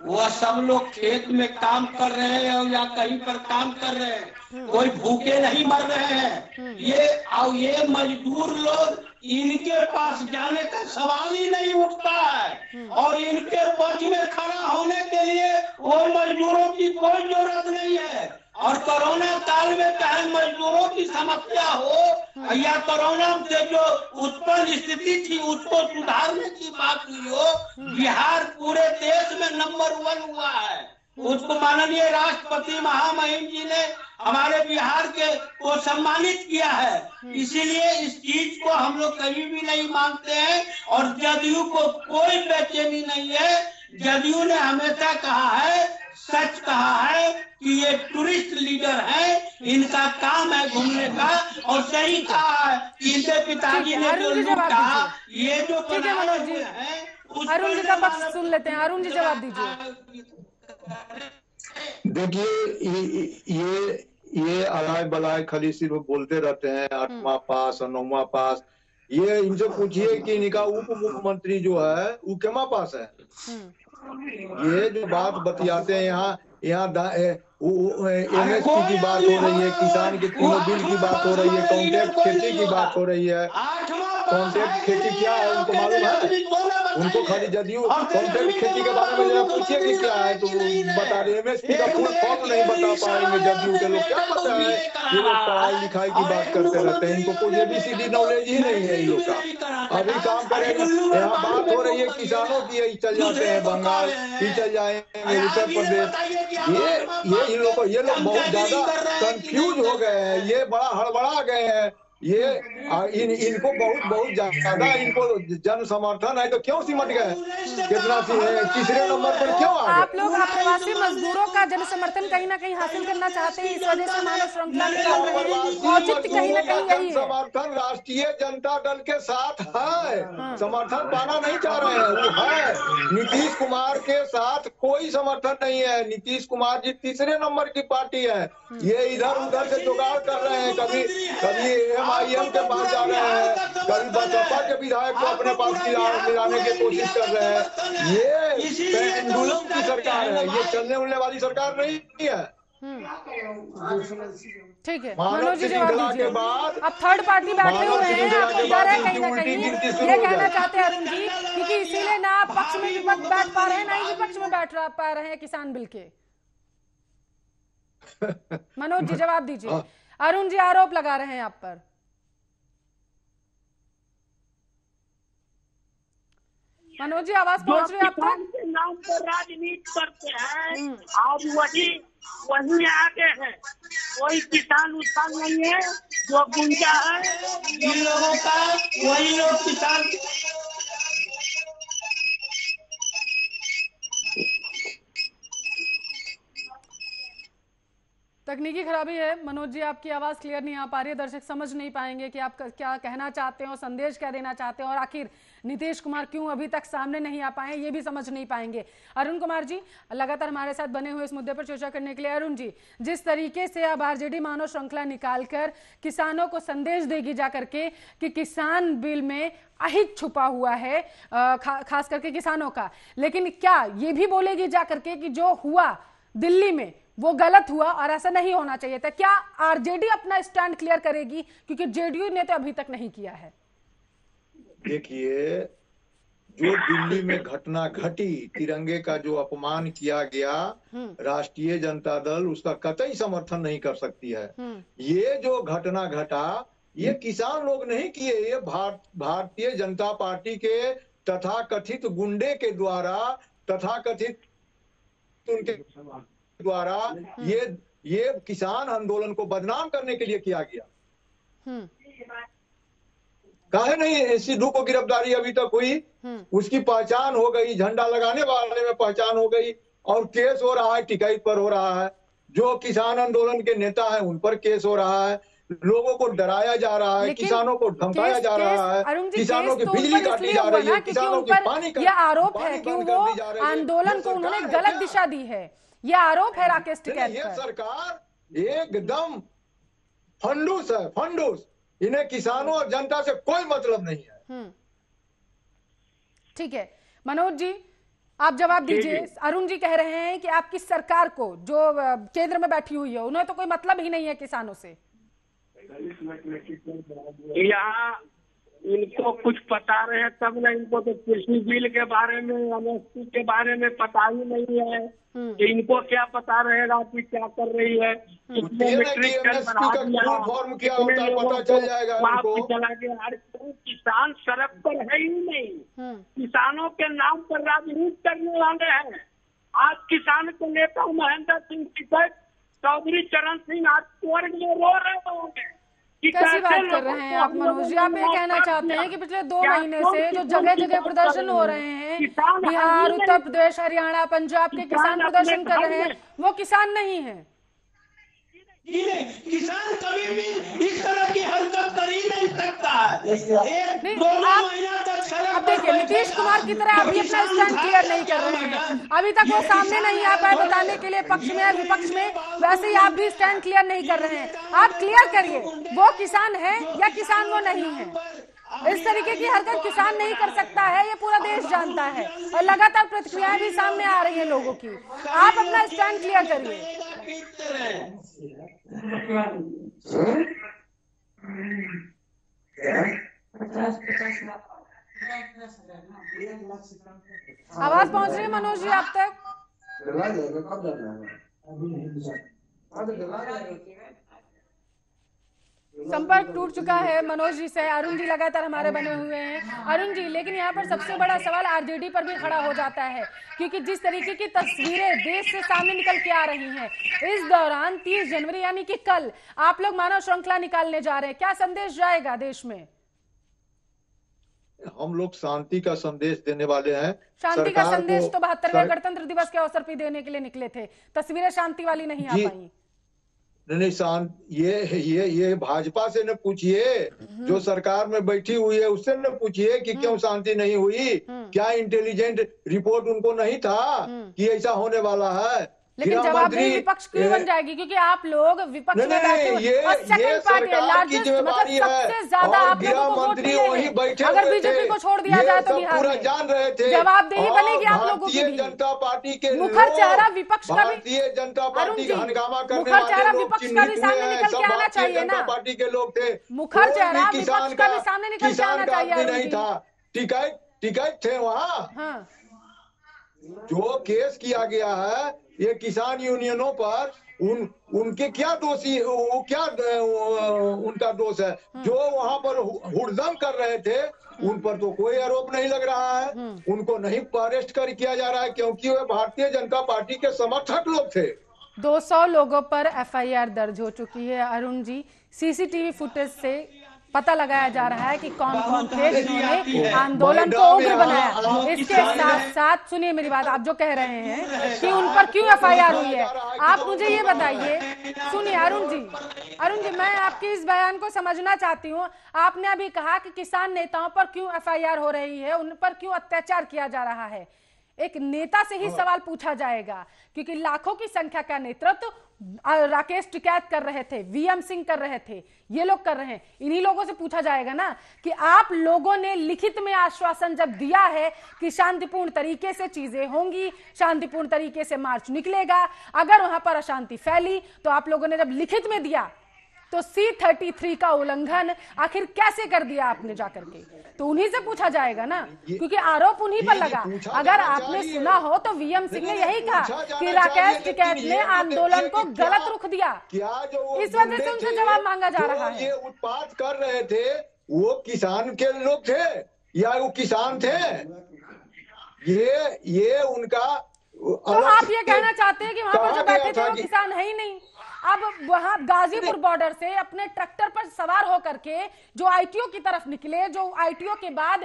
वह सब लोग खेत में काम कर रहे हैं या कहीं पर काम कर रहे हैं, कोई भूखे नहीं मर रहे हैं। ये मजदूर लोग, इनके पास जाने का सवाल ही नहीं उठता है और इनके पक्ष में खड़ा होने के लिए वो मजदूरों की कोई जरूरत नहीं है। और कोरोना काल में चाहे मजदूरों की समस्या हो या कोरोना से जो उत्पन्न स्थिति थी उसको सुधारने की बात हुई हो, बिहार पूरे देश में नंबर 1 हुआ है। उसको माननीय राष्ट्रपति महामहिम जी ने हमारे बिहार को सम्मानित किया है। इसीलिए इस चीज को हम लोग कभी भी नहीं मानते हैं और जदयू को कोई बेचैनी नहीं है। जदयू ने हमेशा कहा है, सच कहा है कि ये टूरिस्ट लीडर है, इनका काम है घूमने का, और सही कहा है कि इनके पिताजी ने जो लूटा, ये जो मनोज जी है, अरुण जी का पक्ष सुन लेते हैं। अरुण जी जवाब दीजिए। देखिए ये अलाय बलाय खाली सिर्फ बोलते रहते हैं, 8वां पास और 9वां पास। ये इनसे पूछिए कि इनका उप मुख्यमंत्री जो है वो केमा पास है। ये जो बात बतियाते हैं यहाँ MSP की बात हो रही है, किसान के तीनों बिल की बात हो रही है, कॉन्ट्रैक्ट खेती की बात हो रही है। कॉन्ट्रैक्ट खेती क्या है उनको मालूम है? उनको खाली जदयू कॉन्ट्रैक्ट खेती के बारे में जरा पूछिए कि क्या है तो बता रहे। MSP का फुल फॉर्म नहीं बता पाएंगे जदयू के लोग, क्या पता है। ये लोग पढ़ाई लिखाई की बात करते रहते हैं, इनको कोई ABCD नॉलेज ही नहीं है इन लोग का। अभी काम करेंगे, यहाँ बात हो रही है किसानों की, यही चल जाते हैं बंगाल, ही चल जाएंगे उत्तर प्रदेश। ये लोग बहुत ज्यादा कंफ्यूज हो गए हैं, ये बड़ा हड़बड़ा गए हैं। ये इनको बहुत ज्यादा इनको जन समर्थन है तो क्यों सिमट गए, कितना तीसरे नंबर पर क्यों आ गए? आप लोग प्रवासी मजदूरों का जन समर्थन कहीं ना कहीं हासिल करना चाहते हैं, इस वजह से मानव श्रृंखला निकाल रहे हैं। औचित्य कहीं ना कहीं यही है। समर्थन राष्ट्रीय जनता दल के साथ है, समर्थन पाना नहीं चाह रहे हैं, वो है। नीतीश कुमार के साथ कोई समर्थन नहीं है। नीतीश कुमार जी तीसरे नंबर की पार्टी है। ये इधर उधर से जुगाड़ कर रहे हैं, कभी MIM के पास जा रहे हैं, कभी बसपा के विधायक को अपने पास मिलाने की कोशिश कर रहे हैं। ये पेंडुलम की सरकार है, ये चलने उलने वाली सरकार नहीं है। ठीक है, मनोज जी जवाब दीजिए। अब थर्ड पार्टी बैठे हुए हैं, आपको डर है कहीं ना कहीं, ये कहना चाहते हैं अरुण जी, क्योंकि इसीलिए ना आप पक्ष में विपक्ष बैठ पा रहे हैं, ना ही विपक्ष में बैठ पा रहे हैं किसान बिल के। मनोज जी जवाब दीजिए। अरुण जी आरोप लगा रहे हैं आप पर। मनोज जी आवाज पहुंच रही है आप तक? के नाम पर राजनीति करते हैं और वही आगे है। कोई किसान उत्थान नहीं है, जो गुंजा है इन लोगों का, वही लोग किसान। तकनीकी खराबी है मनोज जी, आपकी आवाज क्लियर नहीं आ पा रही है। दर्शक समझ नहीं पाएंगे कि आप क्या कहना चाहते हैं और संदेश क्या देना चाहते हैं, और आखिर नीतीश कुमार क्यों अभी तक सामने नहीं आ पाए, ये भी समझ नहीं पाएंगे। अरुण कुमार जी लगातार हमारे साथ बने हुए इस मुद्दे पर चर्चा करने के लिए। अरुण जी, जिस तरीके से अब RJD मानव श्रृंखला निकालकर किसानों को संदेश देगी जा करके कि किसान बिल में अहित छुपा हुआ है, खास करके किसानों का, लेकिन क्या ये भी बोलेगी जा करके कि जो हुआ दिल्ली में वो गलत हुआ और ऐसा नहीं होना चाहिए था? क्या RJD अपना स्टैंड क्लियर करेगी, क्योंकि JDU ने तो अभी तक नहीं किया है? देखिए, जो दिल्ली में घटना घटी, तिरंगे का जो अपमान किया गया, राष्ट्रीय जनता दल उसका कतई समर्थन नहीं कर सकती है। ये जो घटना घटा, ये किसान लोग नहीं किए, ये भारतीय जनता पार्टी के तथाकथित गुंडे के द्वारा, तथाकथित उनके द्वारा ये किसान आंदोलन को बदनाम करने के लिए किया गया। काहे नहीं सिद्धू को गिरफ्तारी अभी तक हुई? उसकी पहचान हो गई, झंडा लगाने वाले में पहचान हो गई, और केस हो रहा है, टिकैत पर हो रहा है। जो किसान आंदोलन के नेता हैं उन पर केस हो रहा है, लोगों को डराया जा रहा है, किसानों को धमकाया जा रहा है, किसानों की बिजली काटी जा रही है, किसानों की पानी का आरोप है कि वो आंदोलन को उन्होंने गलत दिशा दी है, ये आरोप है राकेश टिकैत पर। ये सरकार एकदम फंडूस है, फंडूस। इन्हें किसानों और जनता से कोई मतलब नहीं है। ठीक है मनोज जी, आप जवाब दीजिए। अरुण जी कह रहे हैं कि आपकी सरकार को, जो केंद्र में बैठी हुई है, उन्हें तो कोई मतलब ही नहीं है किसानों से। इनको कुछ पता रहे तब ना, इनको तो कृषि बिल के बारे में, एमएसपी के बारे में पता ही नहीं है। कि इनको क्या पता रहेगा कि क्या कर रही है, कितने मीट्रिक टन बढ़ा दिया, कितने लोगों को माफ चला गया। किसान सड़क पर है ही नहीं, किसानों के नाम पर राजनीति करने वाले हैं। आज किसान को नेता महेंद्र सिंह टिकैत, चौधरी चरण सिंह आज स्वर्ग में रो रहे होंगे। कैसी बात कर रहे हैं आप मनोज जी? आप ये कहना चाहते हैं कि पिछले 2 महीने से जो जगह जगह प्रदर्शन हो रहे हैं, बिहार, उत्तर प्रदेश, हरियाणा, पंजाब के किसान प्रदर्शन कर रहे हैं, वो किसान नहीं है? किसान कभी भी इस तरह की हरकत कर ही नहीं सकता है। अब देखिए, नीतीश कुमार की तरह अभी अपना स्टैंड क्लियर नहीं कर रहे हैं। अभी तक वो सामने नहीं आ पाए बताने के लिए पक्ष में या विपक्ष में, वैसे ही आप भी स्टैंड क्लियर नहीं कर रहे हैं। आप क्लियर करिए, वो किसान है या किसान वो नहीं है? इस तरीके की हरकत किसान नहीं कर सकता है, ये पूरा देश जानता है और लगातार प्रतिक्रियाएं भी सामने आ रही है लोगों की। आप अपना स्टैंड क्लियर करिए। आवाज पहुंच रही है मनोज जी आप तक? संपर्क टूट चुका है मनोज जी से। अरुण जी लगातार हमारे बने हुए हैं। अरुण जी, लेकिन यहाँ पर सबसे बड़ा सवाल आरजेडी पर भी खड़ा हो जाता है, क्योंकि जिस तरीके की तस्वीरें देश से सामने निकल के आ रही हैं, इस दौरान 30 जनवरी यानी कि कल आप लोग मानव श्रृंखला निकालने जा रहे हैं, क्या संदेश जाएगा देश में? हम लोग शांति का संदेश देने वाले हैं। शांति का संदेश तो 72वें गणतंत्र दिवस के अवसर पर देने के लिए निकले थे, तस्वीरें शांति वाली नहीं आ पाई। नहीं, शांत ये भाजपा से न पूछिए, जो सरकार में बैठी हुई है उससे न पूछिए कि क्यों शांति नहीं हुई। क्या इंटेलिजेंट रिपोर्ट उनको नहीं था कि ऐसा होने वाला है? लेकिन जवाबदेही विपक्ष की बन जाएगी, क्योंकि आप लोग विपक्ष में बैठे हुए और सेकंड पार्टी है, लार्जेस्ट, मतलब सबसे ज्यादा आप लोगों को वोट मिले। अगर बीजेपी को छोड़ दिया जाए तो बिहार में जान रहे थे जवाबदेही बनेगी आप लोगों की। भारतीय जनता पार्टी के मुखर चेहरा विपक्ष का भी, भारतीय जनता पार्टी का हंगामा करने मुखर चेहरा वाले विपक्ष का भी सामने निकल के आना चाहिए ना। पार्टी के लोग थे, मुखर चेहरा विपक्ष का भी सामने निकल के आना चाहिए। नहीं था, टिकैत थे वहाँ। जो केस किया गया है ये किसान यूनियनों पर, उनके क्या दोषी, वो क्या उनका दोष है? जो वहां पर हुड़दंग कर रहे थे उन पर तो कोई आरोप नहीं लग रहा है, उनको नहीं अरेस्ट किया जा रहा है, क्योंकि वे भारतीय जनता पार्टी के समर्थक लोग थे। 200 लोगों पर एफआईआर दर्ज हो चुकी है। अरुण जी, सीसीटीवी फुटेज से पता लगाया जा रहा है कि कौन कौन थे जिन्होंने आंदोलन को उग्र बनाया। इसके साथ साथ सुनिए मेरी बात, आप जो कह रहे हैं कि उन पर क्यों एफआईआर हुई है, आप मुझे ये बताइए। सुनिए अरुण जी, मैं आपके इस बयान को समझना चाहती हूँ। आपने अभी कहा कि किसान नेताओं पर क्यों एफआईआर हो रही है, उन पर क्यों अत्याचार किया जा रहा है। एक नेता से ही सवाल पूछा जाएगा, क्योंकि लाखों की संख्या का नेतृत्व राकेश टिकैत कर रहे थे, वीएम सिंह कर रहे थे, ये लोग कर रहे हैं। इन्हीं लोगों से पूछा जाएगा ना कि आप लोगों ने लिखित में आश्वासन जब दिया है कि शांतिपूर्ण तरीके से चीजें होंगी, शांतिपूर्ण तरीके से मार्च निकलेगा, अगर वहां पर अशांति फैली तो आप लोगों ने जब लिखित में दिया तो C-33 का उल्लंघन आखिर कैसे कर दिया आपने जाकर के, तो उन्हीं से पूछा जाएगा ना, क्योंकि आरोप उन्हीं पर लगा। अगर आपने सुना हो तो वीएम सिंह ने यही कहा कि राकेश टिकैत ने आंदोलन को गलत रुख दिया, इस वजह से उनसे जवाब मांगा जा रहा है। ये उत्पात कर रहे थे वो किसान के लोग थे या वो किसान थे? ये उनका तो आप ये कहना चाहते हैं कि वहां पर जो बैठे थे वो किसान है ही नहीं। अब वहां गाजीपुर बॉर्डर से अपने ट्रैक्टर पर सवार होकर के जो आईटीओ की तरफ निकले, जो आईटीओ के बाद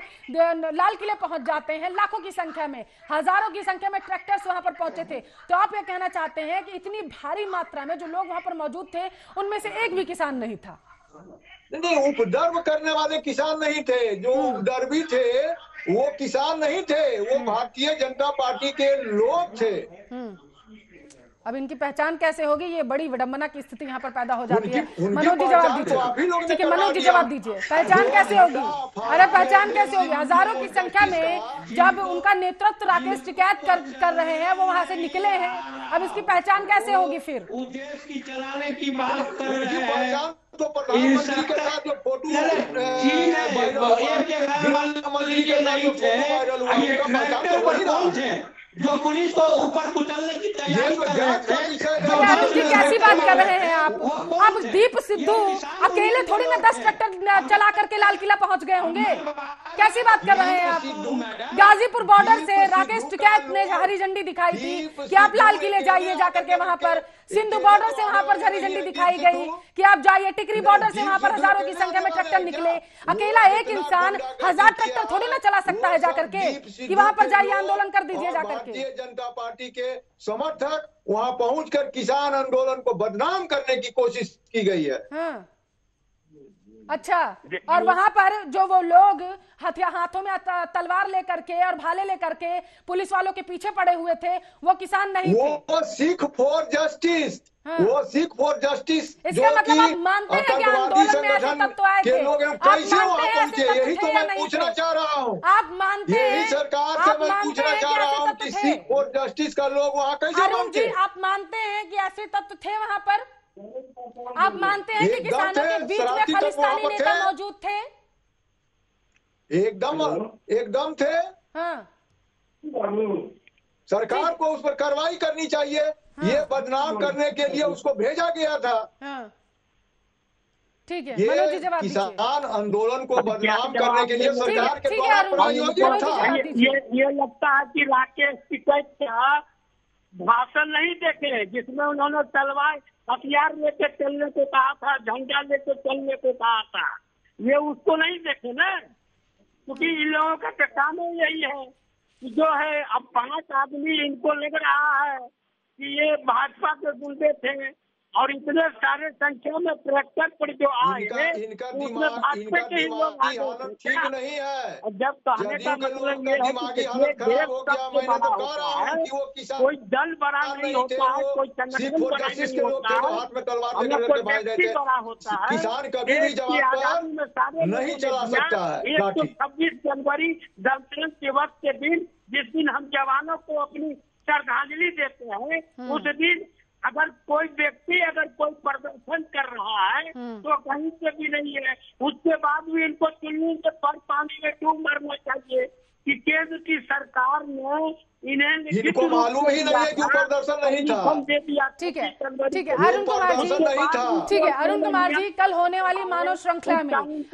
लाल किले पहुंच जाते हैं, लाखों की संख्या में, हजारों की संख्या में ट्रैक्टर्स वहां पर पहुंचे थे। तो आप ये कहना चाहते हैं कि इतनी भारी मात्रा में जो लोग वहां पर मौजूद थे उनमें से एक भी किसान नहीं था? नहीं, उपद्रव करने वाले किसान नहीं थे, जो उपद्रवी थे वो किसान नहीं थे, वो भारतीय जनता पार्टी के लोग थे। अब इनकी पहचान कैसे होगी, ये बड़ी विडंबना की स्थिति यहाँ पर पैदा हो जाती है। मनोज जी जवाब दीजिए। ठीक है मनोज जी जवाब दीजिए, पहचान कैसे होगी? अरे पहचान कैसे होगी? हजारों की संख्या में जब उनका नेतृत्व राकेश टिकैत कर रहे हैं, वो वहां से निकले हैं, अब इसकी पहचान कैसे होगी फिर? देश की चलाने की बात कर रहे हैं तो प्रधानमंत्री के साथ जो फोटो मंत्री के नहीं थे जो पुलिस को ऊपर कुचलने की तैयारी कर रहे थे। अरुण जी कैसी बात कर रहे हैं आप? अब दीप सिद्धू अकेले थोड़ी ना 10 ट्रैक्टर चला करके लाल किला पहुंच गए होंगे, कैसी बात कर रहे हैं आप? गाजीपुर बॉर्डर से राकेश टिकैत ने हरी झंडी दिखाई थी कि आप लाल किले जाइए जाकर के वहां पर, सिंधु बॉर्डर से वहां पर हरी झंडी दिखाई गई कि आप जाइए, टिकरी बॉर्डर से वहां पर हजारों की संख्या में ट्रैक्टर निकले। अकेला एक इंसान 1000 ट्रैक्टर थोड़ी ना चला सकता है जाकर के कि वहां पर जाइए आंदोलन कर दीजिए जाकर के। भारतीय जनता पार्टी के समर्थक वहां पहुंचकर किसान आंदोलन को बदनाम करने की कोशिश की गई है। हाँ। अच्छा, और वहां पर जो वो लोग हाथों में तलवार लेकर के और भाले लेकर के पुलिस वालों के पीछे पड़े हुए थे, वो किसान नहीं थे, वो सिख फॉर जस्टिस। हाँ। वो सिख फॉर जस्टिस इसका मतलब आप मानते हैं कि आंदोलन में ऐसे तत्व आए थे? लोग कैसे वहां पहुंचे, यही तो मैं पूछना चाह रहा हूँ। आप मानते हैं? यही सरकार से मैं पूछना चाह रहा हूँ कि सिख फॉर जस्टिस का लोग वहाँ कैसे पहुंचे? आप मानते हैं कि ऐसे तत्व थे वहां पर? आप मानते हैं कि किसानों के बीच में खालिस्तानी नेता मौजूद थे? एकदम थे। हाँ। सरकार को उस पर कार्रवाई करनी चाहिए। हाँ। ये बदनाम करने के लिए उसको भेजा गया था। हाँ। ठीक है, ये किसान आंदोलन को बदनाम करने के लिए सरकार के द्वारा प्रायोजित था। ये लगता है कि राकेश टिकैत का भाषण नहीं देखे जिसमें उन्होंने तलवार हथियार लेके चलने को कहा था, झंडा लेके चलने को कहा था, ये उसको नहीं देखे ना, क्योंकि इन लोगों का काम यही है कि जो है अब 5 आदमी इनको लग रहा है कि ये भाजपा के गुंडे थे और इतने सारे संख्या में ट्रैक्टर पर जो आए इनका दिमाग ठीक नहीं है। जब कहने का मतलब ये है कि कोई दल बड़ा नहीं होता है, कोई संगठन बड़ा नहीं होता है, बड़ा होता है। किसान कभी भी जवाब नहीं चला सकता है। 26 जनवरी गणतंत्र दिवस के दिन, जिस दिन हम जवानों को अपनी श्रद्धांजलि देते हैं, उस दिन अगर कोई व्यक्ति कोई प्रदर्शन कर रहा है तो कहीं से भी नहीं है, उसके बाद भी इनको चुन्नी से पर पानी में डूब मरना चाहिए कि केंद्र की सरकार ने इनको मालूम ही नहीं है क्यों प्रदर्शन नहीं था। ठीक है अरुण कुमार जी, ठीक है अरुण कुमार जी, कल होने वाली मानव श्रृंखला में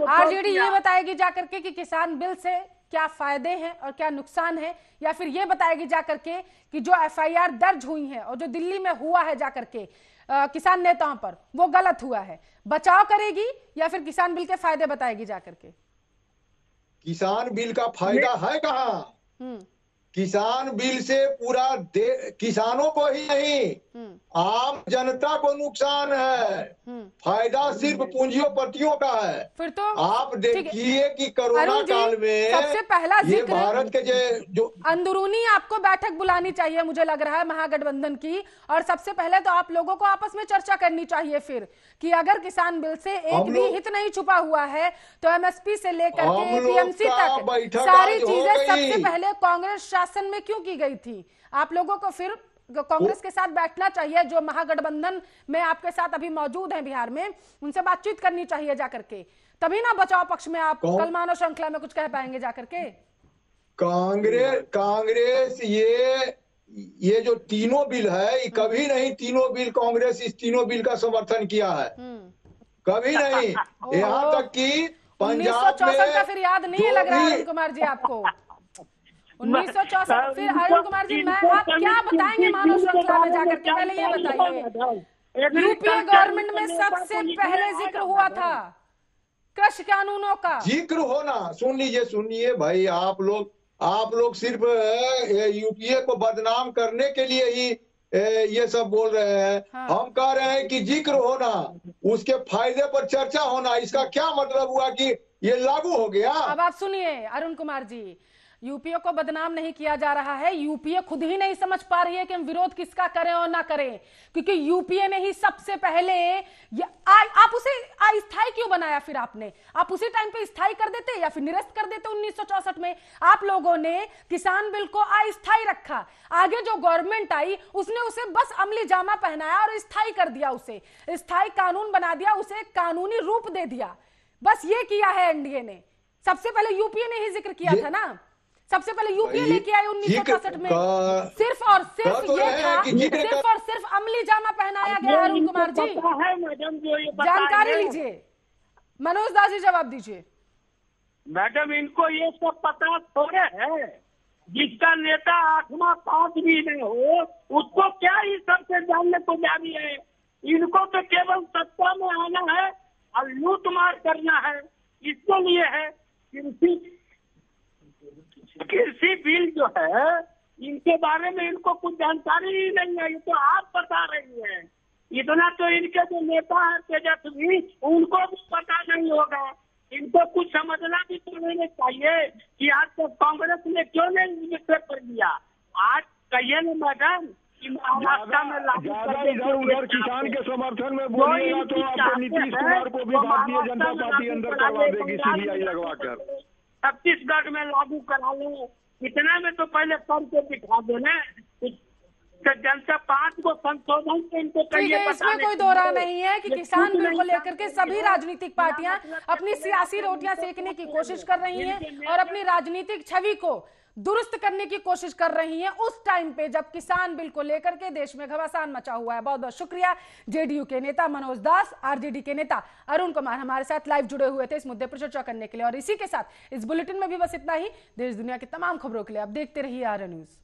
आरजेडी ये बताएगी जाकर के कि किसान बिल से क्या फायदे हैं और क्या नुकसान है, या फिर ये बताएगी जाकर के कि जो एफआईआर दर्ज हुई है और जो दिल्ली में हुआ है जाकर के किसान नेताओं पर वो गलत हुआ है, बचाव करेगी या फिर किसान बिल के फायदे बताएगी जाकर के? किसान बिल का फायदा है कहाँ? किसान बिल से पूरा किसानों को ही नहीं आम जनता को नुकसान है, फायदा सिर्फ पूंजीपतियों का है। फिर तो आप देखिए कि कोरोना काल में सबसे पहला ये भारत के जो अंदरूनी आपको बैठक बुलानी चाहिए मुझे लग रहा है महागठबंधन की, और सबसे पहले तो आप लोगों को आपस में चर्चा करनी चाहिए फिर कि अगर किसान बिल से एक भी हित नहीं छुपा हुआ है तो एमएसपी से लेकर के एपीएमसी तक सारी चीजें सबसे पहले कांग्रेस शासन में क्यों की गई थी? आप लोगों को फिर कांग्रेस के साथ बैठना चाहिए, जो महागठबंधन में आपके साथ अभी मौजूद हैं बिहार में, उनसे बातचीत करनी चाहिए जाकर के, तभी ना बचाव पक्ष में आप कल मानव श्रृंखला में कुछ कह पाएंगे जाकर के। कांग्रेस ये जो तीनों बिल है, कभी नहीं तीनों बिल कांग्रेस इस तीनों बिल का समर्थन किया है, कभी नहीं। यहाँ तक कि पंजाब में का फिर याद नहीं लग रहा है अरुण कुमार जी आपको? 1964 फिर अरुण कुमार जी आप क्या बताएंगे मानव श्रृंखला में जाकर के? पहले ये बताइए, यूपीए गवर्नमेंट में सबसे पहले जिक्र हुआ था कृषि कानूनों का। जिक्र होना, सुनिए भाई, आप लोग सिर्फ यूपीए को बदनाम करने के लिए ही ये सब बोल रहे हैं। हाँ। हम कह रहे हैं कि जिक्र होना, उसके फायदे पर चर्चा होना, इसका क्या मतलब हुआ कि ये लागू हो गया? अब आप सुनिए अरुण कुमार जी, यूपीए को बदनाम नहीं किया जा रहा है, यूपीए खुद ही नहीं समझ पा रही है कि हम विरोध किसका करें और ना करें, क्योंकि यूपीए ने ही सबसे पहले आप उसे अस्थायी क्यों बनाया? फिर आप उसी टाइम पे स्थायी कर देते या फिर निरस्त कर देते। 1964 में आप लोगों ने किसान बिल को अस्थायी रखा, आगे जो गवर्नमेंट आई उसने उसे बस अमली जामा पहनाया और स्थायी कर दिया, उसे स्थायी कानून बना दिया, उसे कानूनी रूप दे दिया। बस ये किया है एनडीए ने। सबसे पहले यूपीए ने ही जिक्र किया था ना, सबसे पहले यूपीए लेके आए 1964 में। सिर्फ और सिर्फ ये था, सिर्फ और सिर्फ अमली जामा पहनाया गया। अरुण कुमार जी जानकारी लीजिए, मनोज दास जी जवाब दीजिए। मैडम इनको ये सब पता थोड़े है, जिसका नेता 8वां पास भी नहीं हो उसको क्या ही सबसे जानने को जारी है। इनको तो केवल सत्ता में आना है और लूट मार करना है, इसके लिए है। कृषि बिल जो है इनके बारे में इनको कुछ जानकारी ही नहीं है, ये तो आप बता रही हैं। इतना तो इनके जो नेता है तेजस्वी, उनको भी पता नहीं होगा। इनको कुछ समझना भी तो नहीं चाहिए कि आज तक कांग्रेस ने क्यों नहीं पेपर दिया। आज कहिए ना मैडम कि महाराष्ट्र में ज्यादा इधर उधर किसान के समर्थन में बोलिएगा तो आपको नीतीश कुमार को भी भारतीय जनता पार्टी अंदर करवा देगी सीबीआई लगवा कर। छत्तीसगढ़ में लागू करा लो, इतना में तो पहले करके दिखा देना। जनता 5 को संशोधन से इनको ठीक है, इसमें कोई दो राय नहीं है कि किसान बिल को लेकर के सभी राजनीतिक पार्टियां अपनी सियासी रोटियां सेकने की कोशिश कर रही हैं और अपनी राजनीतिक छवि को दुरुस्त करने की कोशिश कर रही हैं उस टाइम पे जब किसान बिल को लेकर के देश में घमासान मचा हुआ है। बहुत बहुत शुक्रिया जेडीयू के नेता मनोज दास, आरजेडी के नेता अरुण कुमार हमारे साथ लाइव जुड़े हुए थे इस मुद्दे पर चर्चा करने के लिए। और इसी के साथ इस बुलेटिन में भी बस इतना ही। देश दुनिया की तमाम खबरों के लिए आप देखते रहिए आर्य न्यूज।